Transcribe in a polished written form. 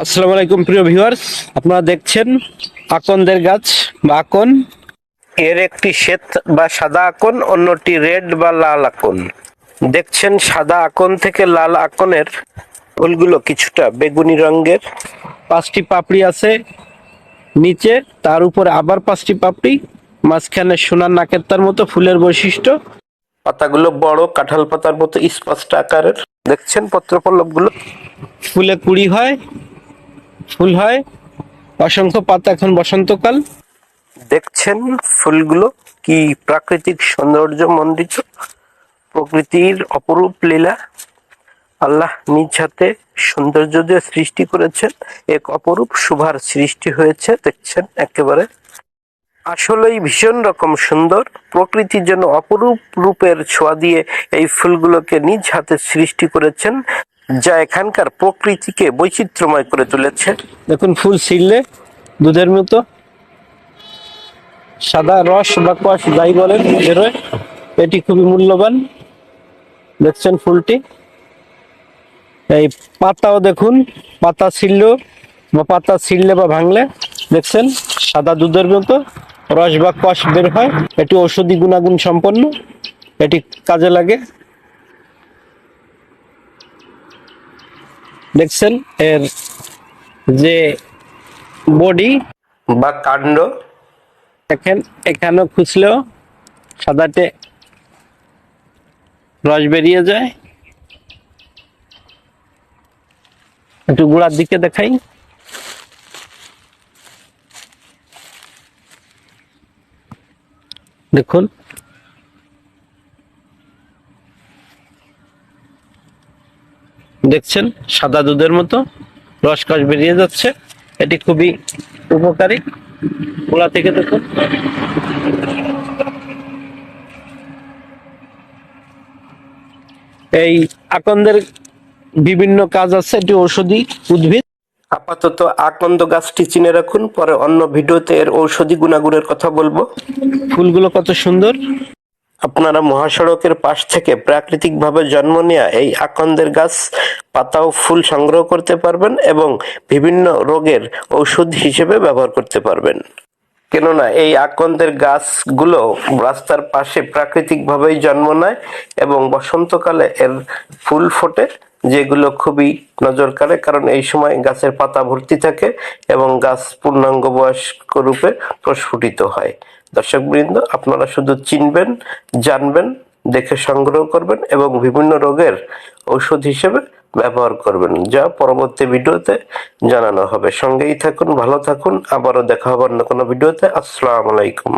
আসসালামু আলাইকুম প্রিয় ভিউয়ার্স, আপনারা দেখছেন আকন্দের গাছ বা আকন। এর একটি শ্বেত বা সাদা আকন, অন্যটি রেড বা লাল আকন। দেখছেন সাদা আকন থেকে লাল আকনের ফুলগুলো কিছুটা বেগুনি রঙের। 5টি পাপড়ি আছে নিচে, তার উপরে আবার 5টি পাপড়ি, মাঝখানে সোনার নাকের তার মতো ফুলের বৈশিষ্ট্য। পাতাগুলো বড় কাঁঠাল পাতার মতো স্পষ্ট আকারের। দেখছেন পত্রপল্লবগুলো, ফুলে কুড়ি হয়, ফুল হয়, অসংখ্য পাতা। এখন বসন্তকাল। দেখছেন ফুলগুলো কি প্রাকৃতিক সৌন্দর্য মণ্ডিত, প্রকৃতির অপরূপ লীলা। আল্লাহ নিজ হাতে সৌন্দর্য দিয়ে সৃষ্টি করেছেন, এক অপরূপ শোভার সৃষ্টি হয়েছে। দেখছেন একেবারে আসলেই ভীষণ রকম সুন্দর। প্রকৃতির জন্য অপরূপ রূপের ছোঁয়া দিয়ে এই ফুলগুলোকে নিজ হাতে সৃষ্টি করেছেন, যা এখানকার প্রকৃতিকে বৈচিত্র্যময় করে তুলেছে। দেখুন ফুল ছিঁড়লে দুধের মতো সাদা রস বা কোয়াশ যাই বলেন বেরোয়। এটি খুবই মূল্যবান। দেখছেন ফুলটি, এই পাতাও দেখুন, পাতা ছিঁড়লে বা ভাঙলে দেখছেন সাদা দুধের মতো রস বা কোয়াশ বের হয়। এটি ঔষধি গুণাগুণ সম্পন্ন, এটি কাজে লাগে। দেখছেন এর যে বডি বা কাণ্ড, দেখেন এখানেও খুঁজলেও সাদাটে রস বেরিয়ে যায়। একটু গোড়ার দিকে দেখাই। দেখুন দেখছেন সাদা দুধের মতো রসকস বেরিয়ে যাচ্ছে। এটি খুবই উপকারী। গোড়া থেকে দেখুন। এই আকন্দের বিভিন্ন কাজ আছে, এটি ঔষধি উদ্ভিদ। আপাতত আকন্দ গাছটি চিনে রাখুন, পরে অন্য ভিডিওতে এর ঔষধি গুণাগুণের কথা বলবো। ফুলগুলো কত সুন্দর। আপনারা মহাসড়কের পাশ থেকে প্রাকৃতিকভাবে জন্ম নেয়া এই আকন্দের গাছ, পাতা ও ফুল সংগ্রহ করতে পারবেন এবং বিভিন্ন রোগের ঔষধ হিসেবে ব্যবহার করতে পারবেন। কেননা এই আকন্দের গাছগুলো রাস্তার পাশে প্রাকৃতিকভাবেই জন্ম নেয় এবং বসন্তকালে এর ফুল ফোটে, যেগুলো খুবই নজর কাড়ে, কারণ এই সময় গাছের পাতা ভর্তি থাকে এবং গাছ পূর্ণাঙ্গ বয়স্ক রূপে প্রস্ফুটিত হয়। দর্শকবৃন্দ, আপনারা শুধু চিনবেন, জানবেন, দেখে সংগ্রহ করবেন এবং বিভিন্ন রোগের ঔষধ হিসেবে ব্যবহার করবেন, যা পরবর্তী ভিডিওতে জানানো হবে। সঙ্গেই থাকুন, ভালো থাকুন। আবারও দেখা হবে অন্য কোনো ভিডিওতে। আসসালামু আলাইকুম।